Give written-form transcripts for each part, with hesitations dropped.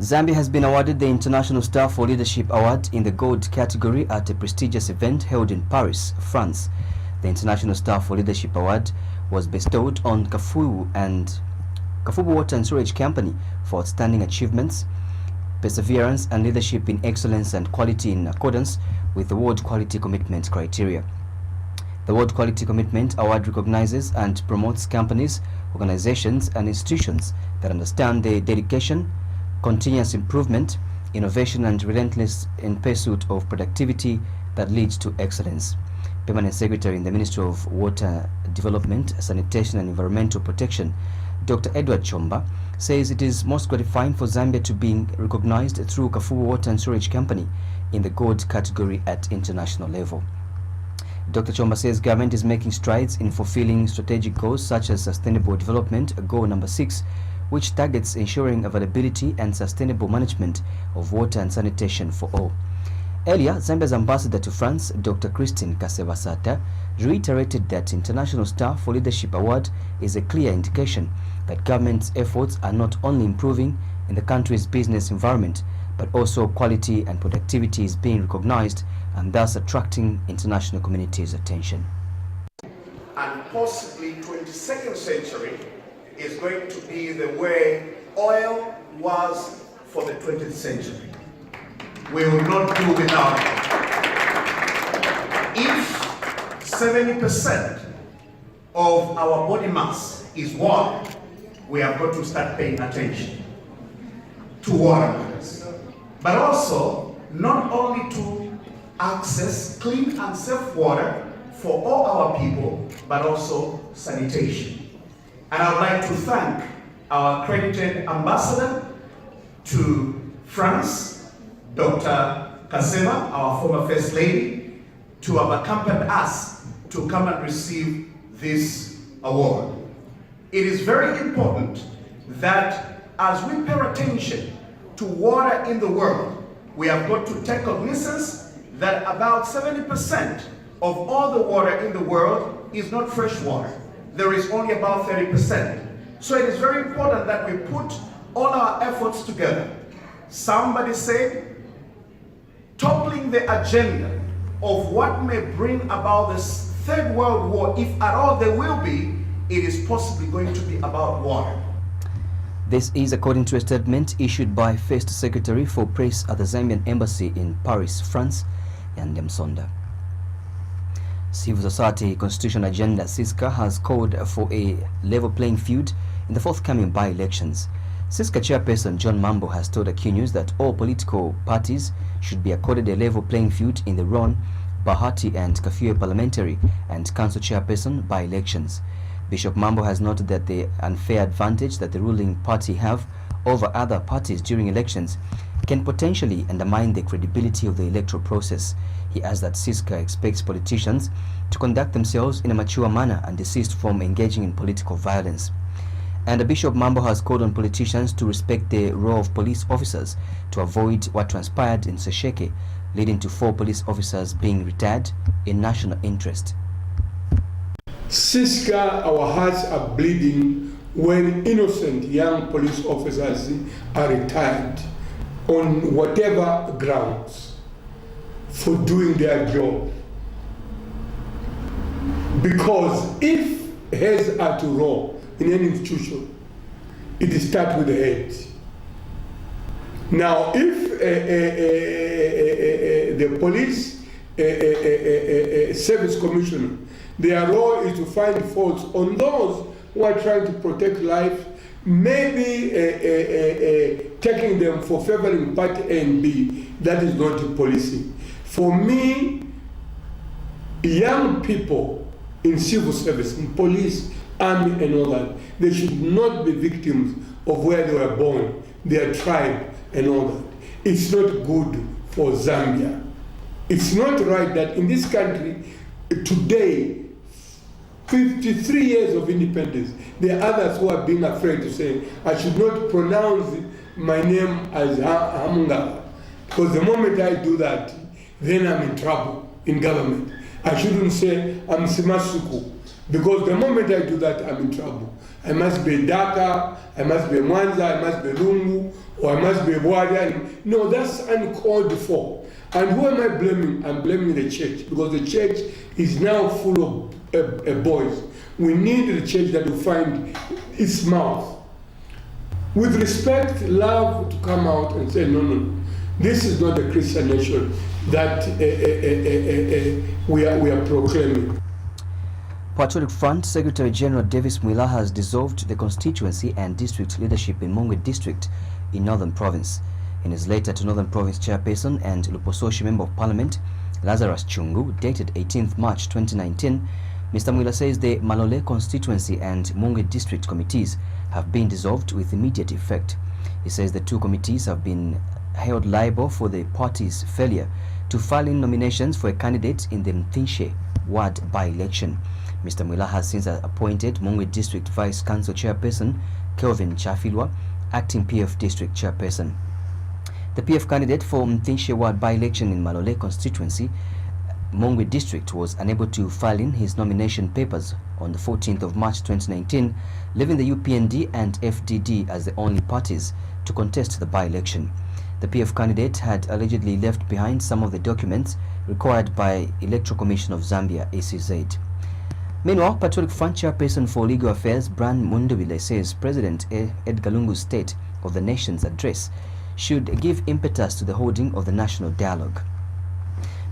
Zambia has been awarded the International Star for Leadership Award in the Gold category at a prestigious event held in Paris, France. The International Star for Leadership Award was bestowed on Kafue Water and Sewage Company for outstanding achievements, perseverance and leadership in excellence and quality in accordance with the World Quality Commitment criteria. The World Quality Commitment Award recognizes and promotes companies, organizations and institutions that understand their dedication, continuous improvement, innovation and relentless in pursuit of productivity that leads to excellence. Permanent Secretary in the Ministry of Water Development, Sanitation and Environmental Protection, Dr. Edward Chomba, says it is most gratifying for Zambia to be recognized through Kafue Water and Sewage Company in the Gold category at international level. Dr. Chomba says government is making strides in fulfilling strategic goals such as Sustainable Development Goal number 6, which targets ensuring availability and sustainable management of water and sanitation for all. Earlier, Zambia's ambassador to France, Dr. Christine Kasevasata, reiterated that International Star for Leadership Award is a clear indication that government's efforts are not only improving in the country's business environment, but also quality and productivity is being recognized and thus attracting international community's attention. And possibly 22nd century is going to be the way oil was for the 20th century. We will not do without it. If 70% of our body mass is water, we have got to start paying attention to water matters. But also, not only to access clean and safe water for all our people, but also sanitation. And I would like to thank our accredited ambassador to France, Dr. Kaseva, our former First Lady, to have accompanied us to come and receive this award. It is very important that as we pay attention to water in the world, we have got to take cognizance that about 70% of all the water in the world is not fresh water. There is only about 30%. So it is very important that we put all our efforts together. Somebody said, toppling the agenda of what may bring about this Third World War, if at all there will be, it is possibly going to be about water. This is according to a statement issued by First Secretary for Press at the Zambian Embassy in Paris, France, Yandem Sonda. Civil Society Constitution Agenda CISCA has called for a level playing field in the forthcoming by-elections. CISCA chairperson John Mambo has told Acunews that all political parties should be accorded a level playing field in the Ron, Bahati and Kafue parliamentary and council chairperson by-elections. Bishop Mambo has noted that the unfair advantage that the ruling party have over other parties during elections can potentially undermine the credibility of the electoral process. He adds that CISCA expects politicians to conduct themselves in a mature manner and desist from engaging in political violence. And Bishop Mambo has called on politicians to respect the role of police officers to avoid what transpired in Sesheke, leading to 4 police officers being retired in national interest. CISCA, our hearts are bleeding when innocent young police officers are retired on whatever grounds for doing their job. Because if heads are to roll in any institution, it starts with the head. Now, if the police service commissioner, their role is to find faults on those who are trying to protect life, maybe taking them for favoring party A and B, that is not policing. For me, young people in civil service, in police, army and all that, they should not be victims of where they were born, their tribe and all that. It's not good for Zambia. It's not right that in this country, today, 53 years of independence, there are others who are being afraid to say, I should not pronounce my name as Hamunga, because the moment I do that, then I'm in trouble in government. I shouldn't say I'm Simasuku. Because the moment I do that, I'm in trouble. I must be Dhaka, I must be Mwanza, I must be Lungu, or I must be Bwadian. No, that's uncalled for. And who am I blaming? I'm blaming the church, because the church is now full of boys. We need the church that will find its mouth. With respect, love to come out and say, no, this is not the Christian nation that we are proclaiming. Patriotic Front Secretary General Davis Mwila has dissolved the constituency and district leadership in Mongwe District in Northern Province. In his letter to Northern Province Chairperson and Lupososhi Member of Parliament, Lazarus Chungu, dated 18th March 2019, Mr. Mwila says the Malole constituency and Mongwe district committees have been dissolved with immediate effect. He says the two committees have been held liable for the party's failure to file in nominations for a candidate in the Mthinshe ward by-election. Mr. Mwila has since appointed Mongwe District Vice Council Chairperson Kelvin Chafilwa, acting PF District Chairperson. The PF candidate for Mthinshe ward by-election in Malole constituency, Mongwe District, was unable to file in his nomination papers on the 14th of March 2019, leaving the UPND and FDD as the only parties to contest the by-election. The PF candidate had allegedly left behind some of the documents required by Electoral Commission of Zambia, ECZ. Meanwhile, Patriotic Front Chairperson for Legal Affairs, Bran Mundubile, says President Edgar Lungu's State of the Nation's address should give impetus to the holding of the national dialogue.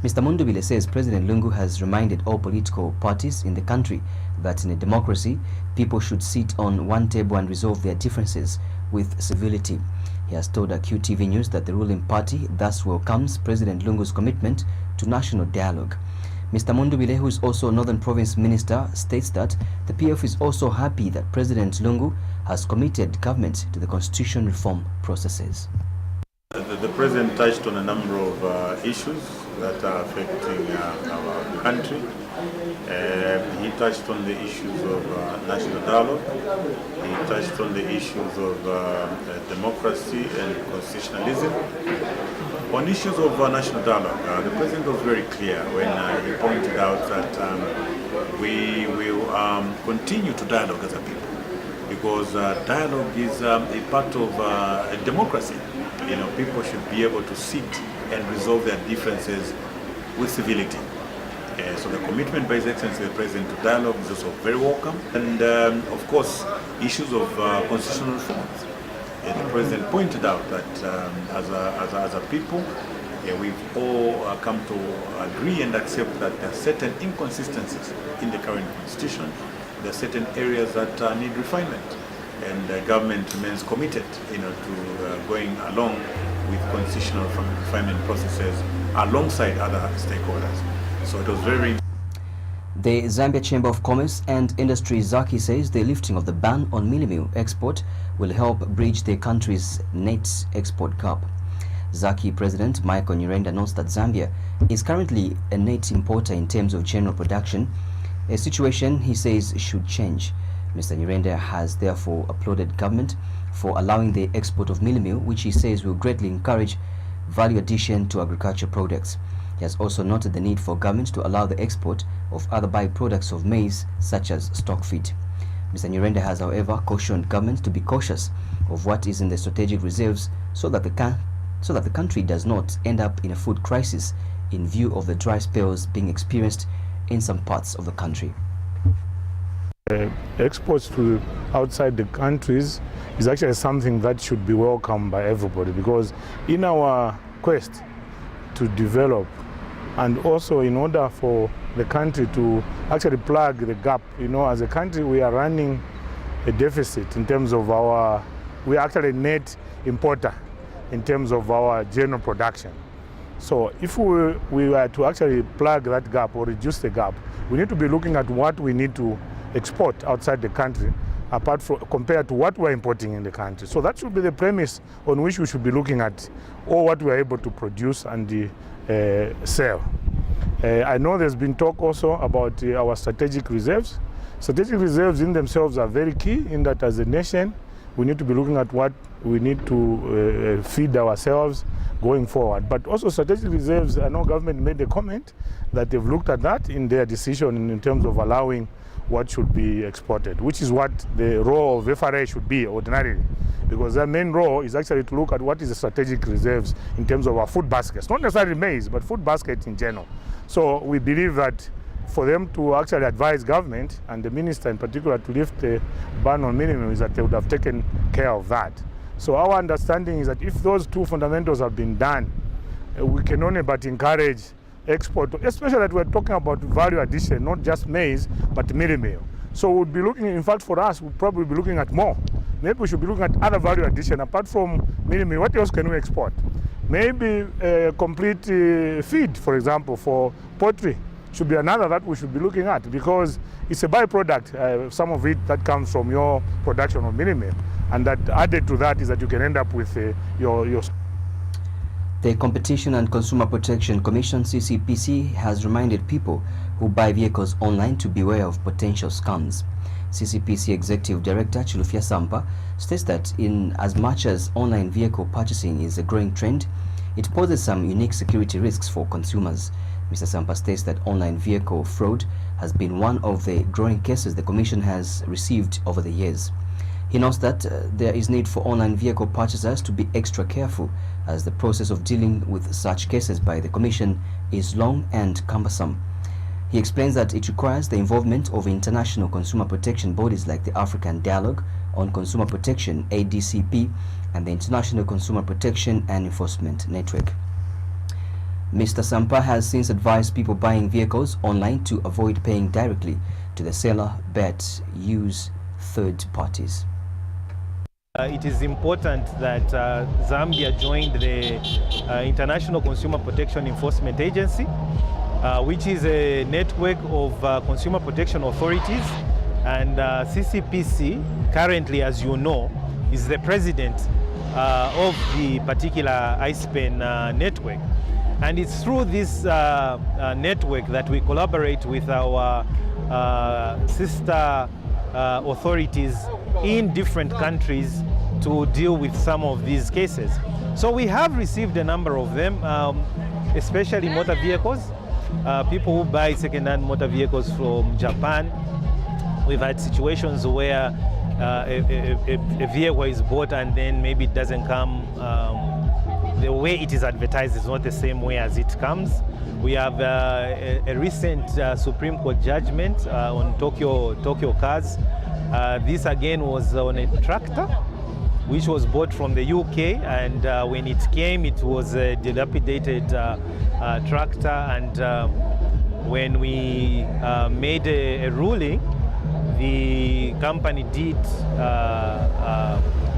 Mr. Mundubile says President Lungu has reminded all political parties in the country that in a democracy, people should sit on one table and resolve their differences with civility. He has told QTV News that the ruling party thus welcomes President Lungu's commitment to national dialogue. Mr. Mundubile, who is also Northern Province Minister, states that the PF is also happy that President Lungu has committed government to the constitution reform processes. The President touched on a number of issues that are affecting our country. He touched on the issues of national dialogue. He touched on the issues of democracy and constitutionalism. On issues of national dialogue, the President was very clear when he pointed out that we will continue to dialogue as a people, because dialogue is a part of democracy. You know, people should be able to sit and resolve their differences with civility. So the commitment by His Excellency the President to dialogue is also very welcome. And of course, issues of constitutional reforms. The President pointed out that as a people, we've all come to agree and accept that there are certain inconsistencies in the current constitution. There are certain areas that need refinement. And the government remains committed, to going along with constitutional refinement processes alongside other stakeholders. So it was very... The Zambia Chamber of Commerce and Industry Zaki says the lifting of the ban on mealie meal export will help bridge the country's net export gap. Zaki President Michael Nyirenda announced that Zambia is currently a net importer in terms of general production, a situation he says should change. Mr. Nyirenda has therefore applauded government for allowing the export of mealie meal, which he says will greatly encourage value addition to agriculture products. He has also noted the need for government to allow the export of other byproducts of maize, such as stock feed. Mr. Nyirenda has, however, cautioned government to be cautious of what is in the strategic reserves so that the country does not end up in a food crisis in view of the dry spells being experienced in some parts of the country. Exports to outside the countries is actually something that should be welcomed by everybody, because in our quest to develop and also in order for the country to actually plug the gap, as a country we are running a deficit in terms of we are actually a net importer in terms of our general production. So if we were to actually plug that gap or reduce the gap, we need to be looking at what we need to export outside the country compared to what we're importing in the country. So that should be the premise on which we should be looking at all what we're able to produce and sell. I know there's been talk also about our strategic reserves. Strategic reserves in themselves are very key in that as a nation, we need to be looking at what we need to feed ourselves going forward. But also strategic reserves, I know government made a comment that they've looked at that in their decision in terms of allowing what should be exported, which is what the role of FRA should be ordinarily, because their main role is actually to look at what is the strategic reserves in terms of our food baskets, not necessarily maize, but food baskets in general. So we believe that for them to actually advise government and the minister in particular to lift the ban on minimum is that they would have taken care of that. So our understanding is that if those two fundamentals have been done, we can only but encourage export, especially that we're talking about value addition, not just maize, but mealie meal. So we'll be looking, in fact for us, we'll probably be looking at more. Maybe we should be looking at other value addition apart from mealie meal. What else can we export? Maybe complete feed, for example, for poultry should be another that we should be looking at, because it's a byproduct, some of it that comes from your production of mealie meal. And that added to that is that you can end up with your... The Competition and Consumer Protection Commission, CCPC, has reminded people who buy vehicles online to beware of potential scams. CCPC Executive Director Chilufya Sampa states that in as much as online vehicle purchasing is a growing trend, it poses some unique security risks for consumers. Mr. Sampa states that online vehicle fraud has been one of the growing cases the Commission has received over the years. He notes that there is need for online vehicle purchasers to be extra careful, as the process of dealing with such cases by the Commission is long and cumbersome. He explains that it requires the involvement of international consumer protection bodies like the African Dialogue on Consumer Protection, ADCP, and the International Consumer Protection and Enforcement Network. Mr. Sampa has since advised people buying vehicles online to avoid paying directly to the seller, but use third parties. It is important that Zambia joined the International Consumer Protection Enforcement Agency, which is a network of consumer protection authorities, and CCPC currently, as you know, is the president of the particular ISPEN network. And it's through this network that we collaborate with our sister authorities in different countries to deal with some of these cases. So we have received a number of them, especially motor vehicles, people who buy second-hand motor vehicles from Japan. We've had situations where a vehicle is bought and then maybe it doesn't come, the way it is advertised is not the same way as it comes. We have a recent Supreme Court judgment on Tokyo cars. This again was on a tractor which was bought from the UK, and when it came it was a dilapidated tractor, and when we made a ruling, the company did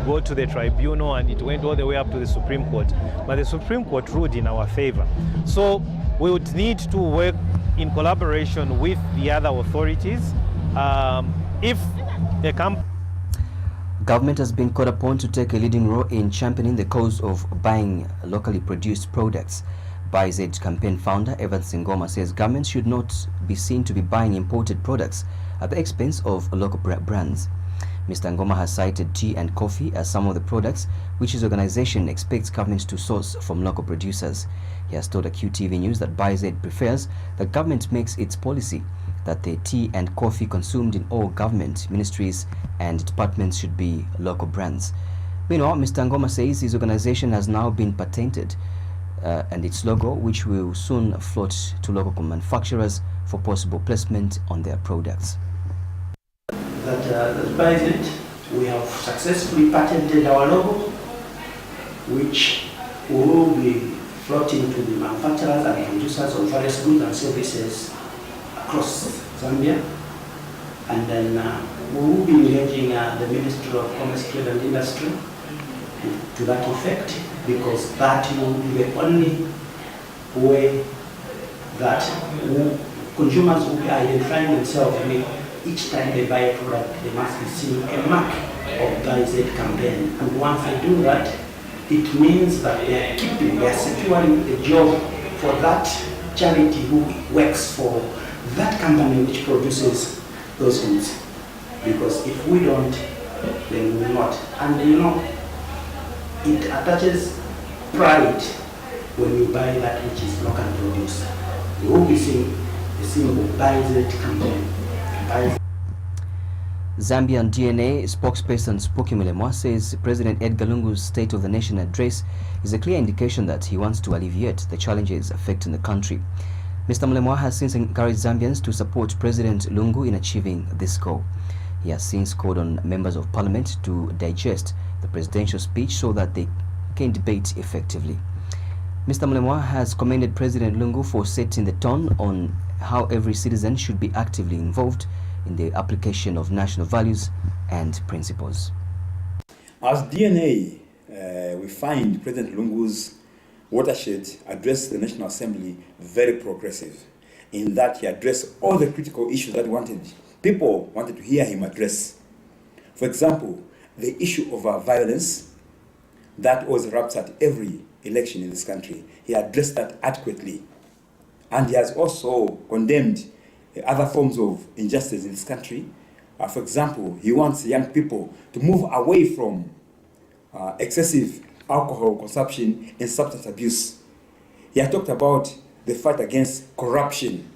go to the tribunal, and it went all the way up to the Supreme Court. But the Supreme Court ruled in our favor. So we would need to work in collaboration with the other authorities. If a company... Government has been called upon to take a leading role in championing the cause of buying locally produced products. Maize campaign founder Evans Ngoma says government should not be seen to be buying imported products at the expense of local brands. Mr. Ngoma has cited tea and coffee as some of the products which his organization expects government to source from local producers. He has told QTV News that Maize prefers that government makes its policy that the tea and coffee consumed in all government ministries and departments should be local brands. Meanwhile, Mr. Ngoma says his organization has now been patented and its logo, which will soon float to local manufacturers for possible placement on their products. That Maize, we have successfully patented our logo, which will be floating to the manufacturers and producers of various goods and services across Zambia. And then we will be engaging the Ministry of Commerce, Trade and Industry to that effect, because that will be the only way that consumers will be identifying themselves with. Each time they buy a product, they must be seeing a mark of Maize campaign. And once they do that, it means that they are securing a job for that charity who works for that company which produces those goods. Because if we don't, then we will not. And you know, it attaches pride when you buy that which is local produce. You will be seeing the symbol Maize campaign. Zambian DNA spokesperson Spooky Mulemwa says President Edgar Lungu's State of the Nation address is a clear indication that he wants to alleviate the challenges affecting the country. Mr. Mulemwa has since encouraged Zambians to support President Lungu in achieving this goal. He has since called on members of parliament to digest the presidential speech so that they can debate effectively. Mr. Mulemwa has commended President Lungu for setting the tone on how every citizen should be actively involved in the application of national values and principles. As DNA, we find President Lungu's watershed address the National Assembly very progressive in that he addressed all the critical issues that people wanted to hear him address. For example, the issue of violence that was erupts at every election in this country. He addressed that adequately. And he has also condemned other forms of injustice in this country. For example, he wants young people to move away from excessive alcohol consumption and substance abuse. He has talked about the fight against corruption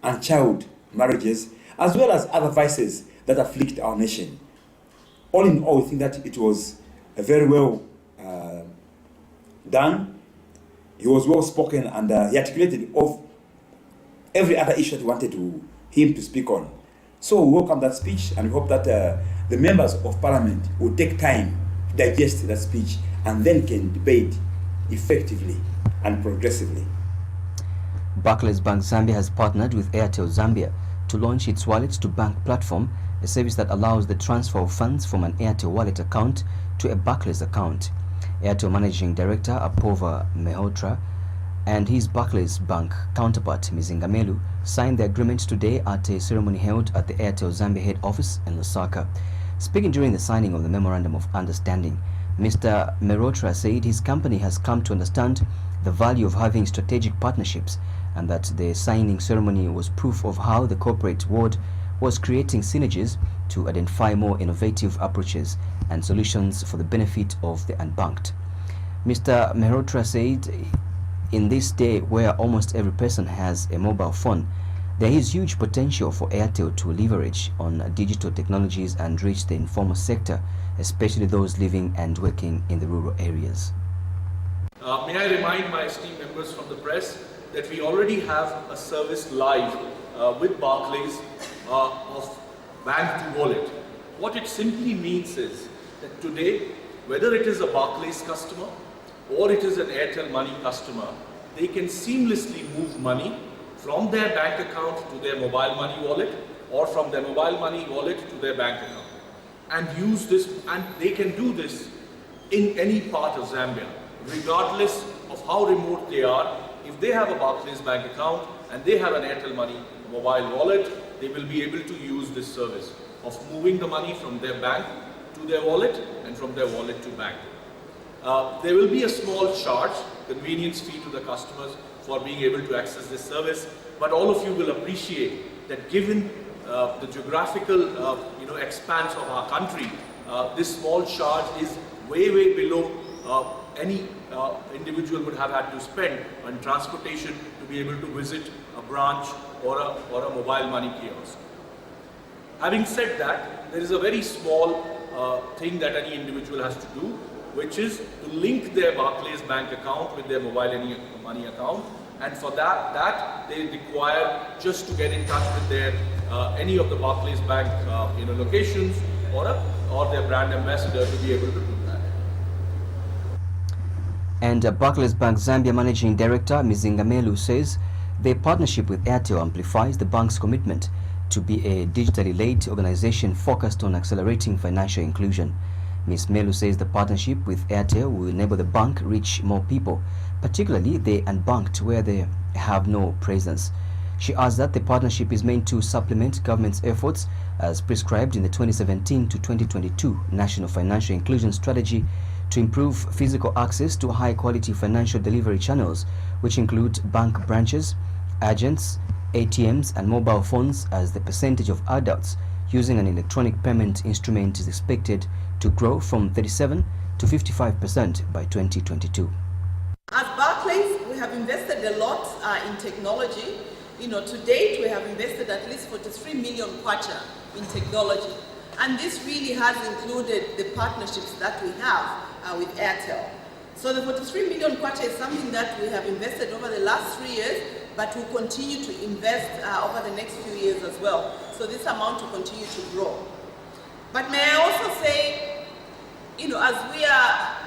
and child marriages, as well as other vices that afflict our nation. All in all, we think that it was very well done. He was well spoken, and he articulated of every other issue that he wanted him to speak on. So we welcome that speech, and we hope that the members of parliament will take time to digest that speech and then can debate effectively and progressively. Barclays Bank Zambia has partnered with Airtel Zambia to launch its wallet to bank platform, a service that allows the transfer of funds from an Airtel wallet account to a Barclays account. Airtel Managing Director Apova Mehotra and his Barclays Bank counterpart Mzingamelu signed the agreement today at a ceremony held at the Airtel Zambia head office in Lusaka. Speaking during the signing of the Memorandum of Understanding, Mr. Mehotra said his company has come to understand the value of having strategic partnerships and that the signing ceremony was proof of how the corporate world was creating synergies to identify more innovative approaches and solutions for the benefit of the unbanked. Mr. Mehotra said, in this day where almost every person has a mobile phone, there is huge potential for Airtel to leverage on digital technologies and reach the informal sector, especially those living and working in the rural areas. May I remind my esteemed members from the press that we already have a service live with Barclays of bank to wallet. What it simply means is that today, whether it is a Barclays customer or it is an Airtel Money customer, they can seamlessly move money from their bank account to their mobile money wallet or from their mobile money wallet to their bank account and use this, and they can do this in any part of Zambia, regardless of how remote they are. If they have a Barclays bank account and they have an Airtel Money mobile wallet, they will be able to use this service of moving the money from their bank to their wallet and from their wallet to bank. There will be a small charge, convenience fee to the customers for being able to access this service, but all of you will appreciate that given the geographical expanse of our country, this small charge is way below any individual would have had to spend on transportation to be able to visit a branch or a mobile money kiosk. Having said that, there is a very small thing that any individual has to do, which is to link their Barclays bank account with their mobile money account, and for that they require just to get in touch with their any of the Barclays bank locations or their brand ambassador to be able to do that. And Barclays Bank Zambia Managing Director Mzingamelu says their partnership with Airtel amplifies the bank's commitment to be a digitally led organization focused on accelerating financial inclusion. Ms. Melu says the partnership with Airtel will enable the bank reach more people, particularly the unbanked where they have no presence. She adds that the partnership is meant to supplement government's efforts as prescribed in the 2017 to 2022 National Financial Inclusion Strategy to improve physical access to high-quality financial delivery channels, which include bank branches, agents, ATMs and mobile phones, as the percentage of adults using an electronic payment instrument is expected to grow from 37 to 55% by 2022. As Barclays, we have invested a lot in technology. To date, we have invested at least 43 million kwacha in technology. And this really has included the partnerships that we have with Airtel. So the 43 million kwacha is something that we have invested over the last 3 years, but we'll continue to invest over the next few years as well. So this amount will continue to grow. But may I also say, as we are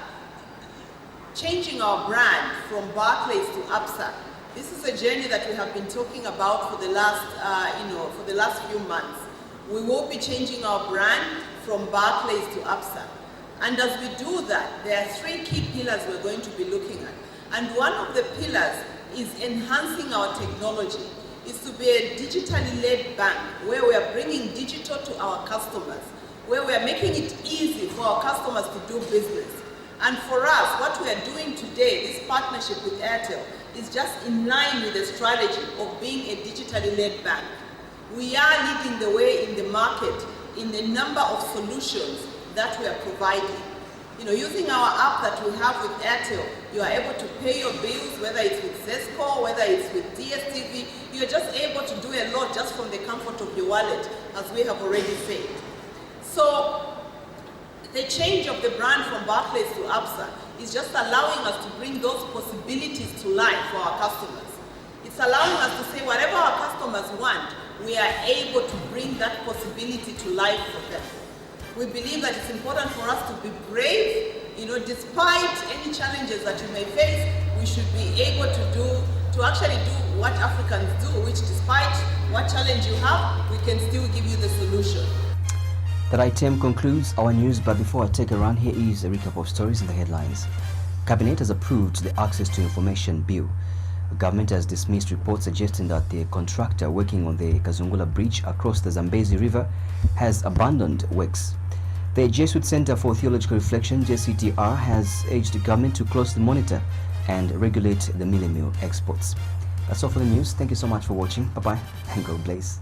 changing our brand from Barclays to Absa, this is a journey that we have been talking about for the last few months. We will be changing our brand from Barclays to Absa. And as we do that, there are 3 key pillars we're going to be looking at. And one of the pillars is enhancing our technology. It's to be a digitally led bank where we are bringing digital to our customers, where we are making it easy for our customers to do business. And for us, what we are doing today, this partnership with Airtel, is just in line with the strategy of being a digitally led bank. We are leading the way in the market in the number of solutions that we are providing. Using our app that we have with Airtel, you are able to pay your bills, whether it's with Zesco, whether it's with DSTV. You're just able to do a lot just from the comfort of your wallet, as we have already said. So the change of the brand from Barclays to Absa is just allowing us to bring those possibilities to life for our customers. It's allowing us to say whatever our customers want, we are able to bring that possibility to life for them. We believe that it's important for us to be brave. Despite any challenges that you may face, we should be able to actually do what Africans do, which despite what challenge you have, we can still give you the solution. That item concludes our news, but before I take a run, here is a recap of stories in the headlines. Cabinet has approved the Access to Information Bill. The government has dismissed reports suggesting that the contractor working on the Kazungula Bridge across the Zambezi River has abandoned works. The Jesuit Center for Theological Reflection, JCTR, has urged the government to closely monitor and regulate the mealie meal exports. That's all for the news. Thank you so much for watching. Bye-bye and God bless.